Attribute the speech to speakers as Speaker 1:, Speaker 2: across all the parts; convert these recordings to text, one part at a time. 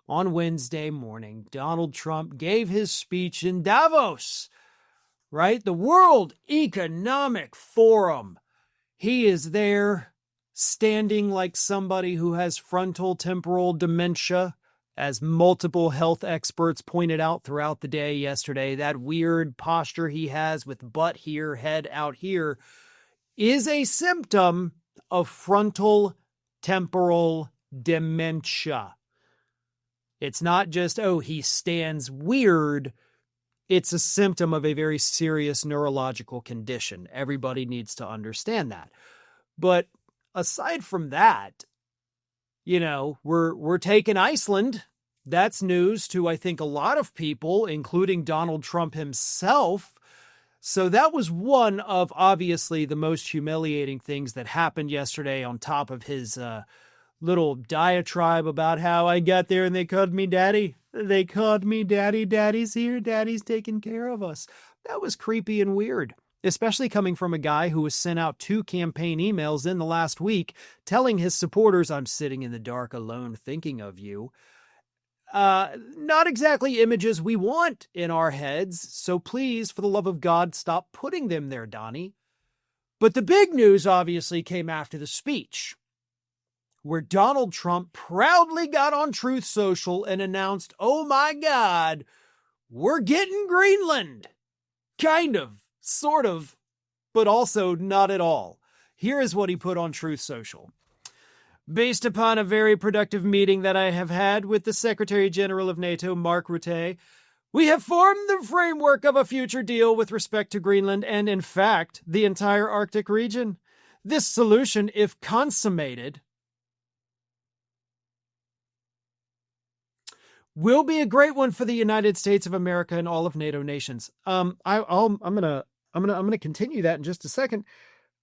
Speaker 1: on Wednesday morning, Donald Trump gave his speech in Davos, right? The World Economic Forum. He is there standing like somebody who has frontal temporal dementia, as multiple health experts pointed out throughout the day yesterday. That weird posture he has with butt here, head out here, is a symptom of frontal temporal dementia. It's not just, oh, he stands weird. It's a symptom of a very serious neurological condition. Everybody needs to understand that. But aside from that, you know, we're taking Iceland. That's news to, I think, a lot of people, including Donald Trump himself. So that was one of, obviously, the most humiliating things that happened yesterday, on top of his little diatribe about how I got there and they called me daddy. They called me daddy. Daddy's here. Daddy's taking care of us. That was creepy and weird, especially coming from a guy who was sent out 2 campaign emails in the last week telling his supporters, I'm sitting in the dark alone thinking of you. Not exactly images we want in our heads. So please, for the love of God, stop putting them there, Donnie. But the big news obviously came after the speech, where Donald Trump proudly got on Truth Social and announced, oh my God, we're getting Greenland. Kind of, sort of, but also not at all. Here is what he put on Truth Social. Based upon a very productive meeting that I have had with the Secretary General of NATO, Mark Rutte, we have formed the framework of a future deal with respect to Greenland and, in fact, the entire Arctic region. This solution, if consummated, will be a great one for the United States of America and all of NATO nations. I'm gonna continue that in just a second.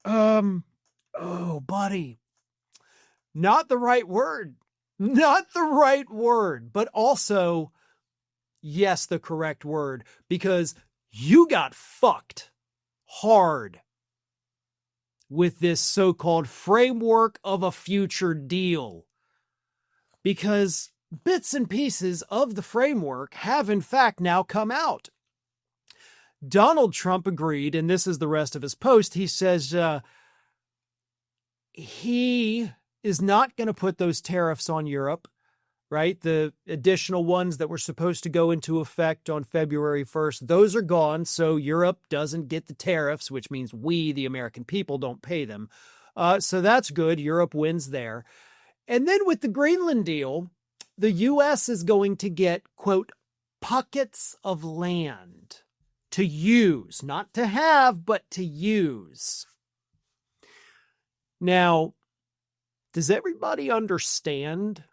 Speaker 1: Oh, buddy, not the right word, but also, yes, the correct word, because you got fucked hard with this so-called framework of a future deal, because bits and pieces of the framework have in fact now come out. Donald Trump agreed, and this is the rest of his post. He says he is not going to put those tariffs on Europe, right? The additional ones that were supposed to go into effect on February 1st, those are gone. So Europe doesn't get the tariffs, which means we, the American people, don't pay them. So that's good. Europe wins there. And then with the Greenland deal, the U.S. is going to get, quote, pockets of land to use, not to have, but to use. Now, does everybody understand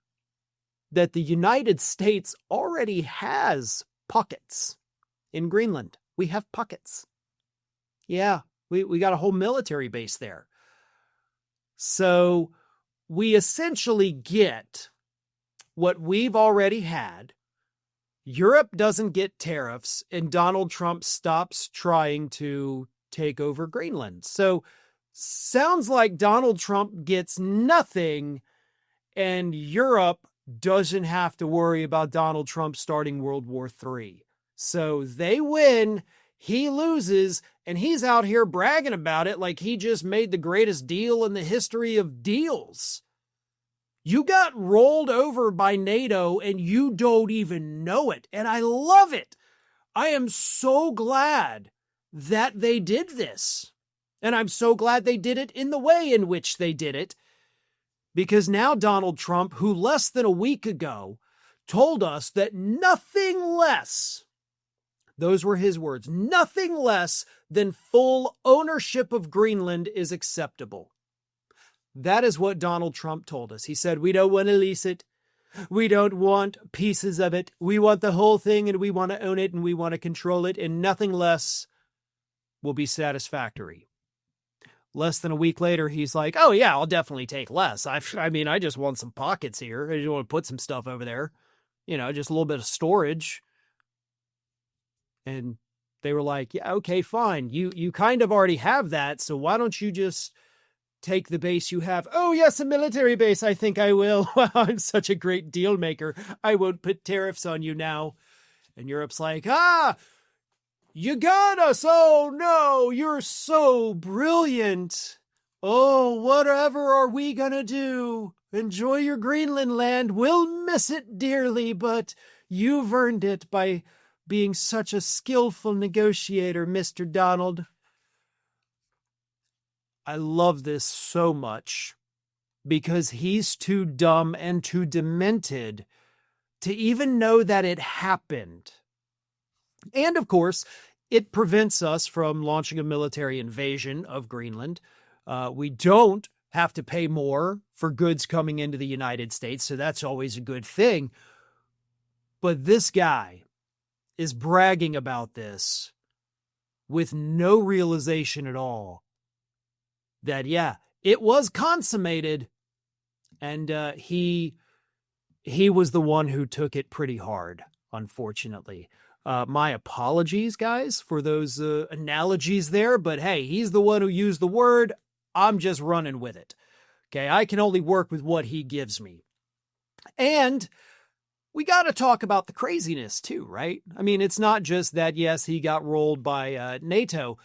Speaker 1: that the United States already has pockets in Greenland? We have pockets. Yeah, we got a whole military base there. So we essentially get what we've already had. Europe doesn't get tariffs, and Donald Trump stops trying to take over Greenland. So sounds like Donald Trump gets nothing, and Europe doesn't have to worry about Donald Trump starting World War III. So they win, he loses, and he's out here bragging about it like he just made the greatest deal in the history of deals. You got rolled over by NATO and you don't even know it. And I love it. I am so glad that they did this. And I'm so glad they did it in the way in which they did it. Because now Donald Trump, who less than a week ago told us that nothing less, those were his words, nothing less than full ownership of Greenland is acceptable. That is what Donald Trump told us. He said, we don't want to lease it. We don't want pieces of it. We want the whole thing, and we want to own it, and we want to control it, and nothing less will be satisfactory. Less than a week later, he's like, oh yeah, I'll definitely take less. I just want some pockets here. I just want to put some stuff over there. You know, just a little bit of storage. And they were like, yeah, okay, fine. You kind of already have that, so why don't you just take the base you have. Oh, yes, a military base. I think I will. I'm such a great deal maker. I won't put tariffs on you now. And Europe's like, you got us. Oh, no, you're so brilliant. Oh, whatever are we going to do? Enjoy your Greenland land. We'll miss it dearly, but you've earned it by being such a skillful negotiator, Mr. Donald. I love this so much because he's too dumb and too demented to even know that it happened. And of course, it prevents us from launching a military invasion of Greenland. We don't have to pay more for goods coming into the United States, so that's always a good thing. But this guy is bragging about this with no realization at all that, yeah, it was consummated, and he was the one who took it pretty hard, unfortunately. My apologies, guys, for those analogies there, but hey, he's the one who used the word. I'm just running with it. Okay, I can only work with what he gives me. And we got to talk about the craziness too, right? I mean, it's not just that, yes, he got rolled by NATO.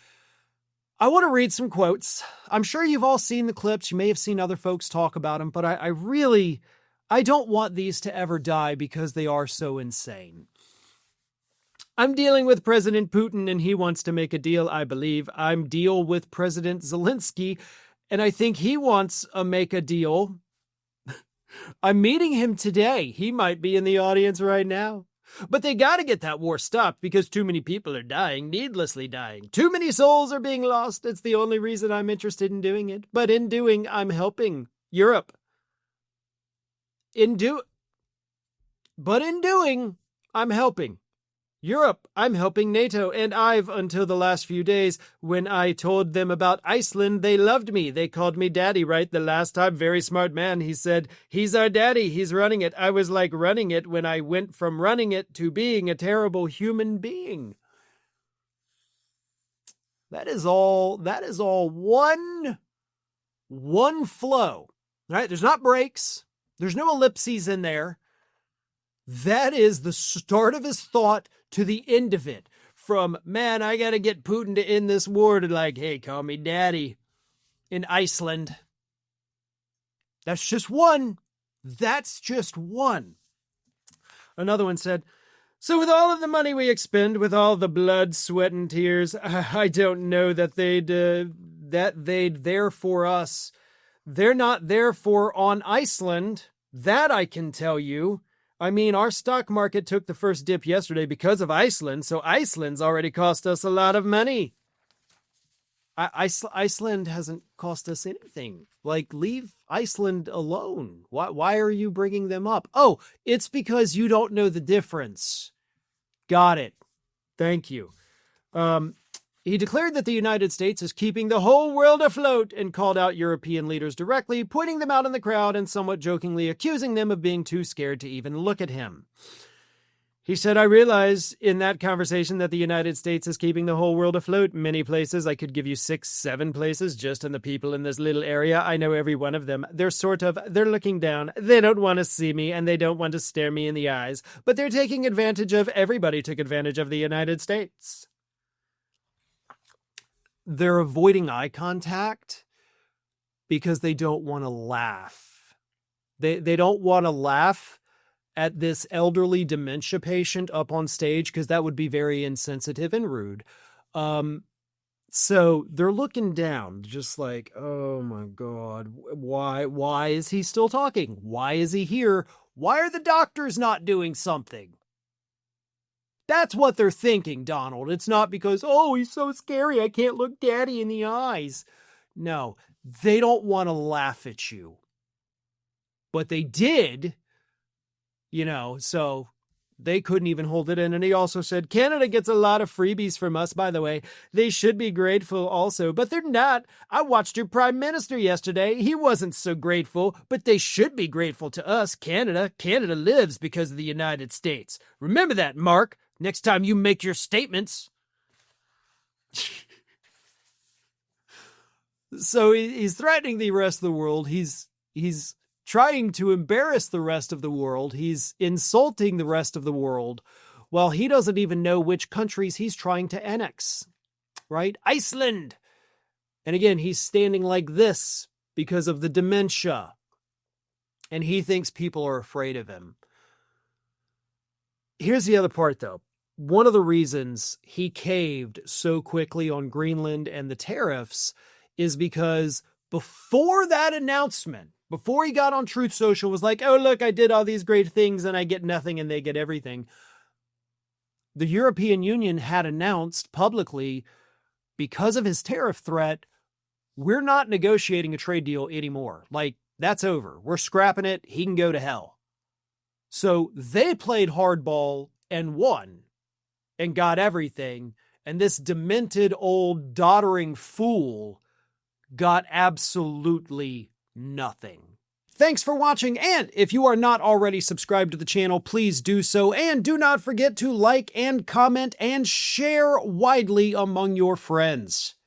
Speaker 1: I want to read some quotes. I'm sure you've all seen the clips. You may have seen other folks talk about them, but I don't want these to ever die because they are so insane. I'm dealing with President Putin and he wants to make a deal, I believe. I'm deal with President Zelensky and I think he wants to make a deal. I'm meeting him today. He might be in the audience right now. But they got to get that war stopped because too many people are dying, needlessly dying. Too many souls are being lost. It's the only reason I'm interested in doing it. But in doing, I'm helping Europe. But in doing, I'm helping Europe. I'm helping NATO. And until the last few days, when I told them about Iceland, they loved me. They called me daddy, right? The last time, very smart man. He said, he's our daddy. He's running it. I was like running it when I went from running it to being a terrible human being. That is all one flow, right? There's not breaks. There's no ellipses in there. That is the start of his thought to the end of it. From, man, I got to get Putin to end this war, to like, hey, call me daddy in Iceland. That's just one. That's just one. Another one said, so with all of the money we expend, with all the blood, sweat, and tears, I don't know that they'd there for us. They're not there for on Iceland. That I can tell you. I mean, our stock market took the first dip yesterday because of Iceland, so Iceland's already cost us a lot of money. Iceland hasn't cost us anything. Like, leave Iceland alone. Why are you bringing them up? Oh, it's because you don't know the difference. Got it. Thank you. He declared that the United States is keeping the whole world afloat and called out European leaders directly, pointing them out in the crowd and somewhat jokingly accusing them of being too scared to even look at him. He said, I realize in that conversation that the United States is keeping the whole world afloat. Many places, I could give you 6, 7 places just in the people in this little area. I know every one of them. They're looking down. They don't want to see me and they don't want to stare me in the eyes, but they're taking advantage of, everybody took advantage of the United States. They're avoiding eye contact because they don't want to laugh. They don't want to laugh at this elderly dementia patient up on stage because that would be very insensitive and rude. So they're looking down, just like, oh my God, why is he still talking? Why is he here? Why are the doctors not doing something? That's what they're thinking, Donald. It's not because, oh, he's so scary, I can't look daddy in the eyes. No, they don't want to laugh at you. But they did, so they couldn't even hold it in. And he also said, Canada gets a lot of freebies from us, by the way. They should be grateful also, but they're not. I watched your prime minister yesterday. He wasn't so grateful, but they should be grateful to us, Canada. Canada lives because of the United States. Remember that, Mark. Next time you make your statements. So he's threatening the rest of the world. He's trying to embarrass the rest of the world. He's insulting the rest of the world. Well, he doesn't even know which countries he's trying to annex, right? Iceland. And again, he's standing like this because of the dementia. And he thinks people are afraid of him. Here's the other part, though. One of the reasons he caved so quickly on Greenland and the tariffs is because before that announcement, before he got on Truth Social, was like, oh, look, I did all these great things and I get nothing and they get everything. The European Union had announced publicly, because of his tariff threat, we're not negotiating a trade deal anymore. Like, that's over. We're scrapping it. He can go to hell. So they played hardball and won and got everything. And this demented old doddering fool got absolutely nothing. Thanks for watching, and if you are not already subscribed to the channel, please do so, and do not forget to like and comment and share widely among your friends.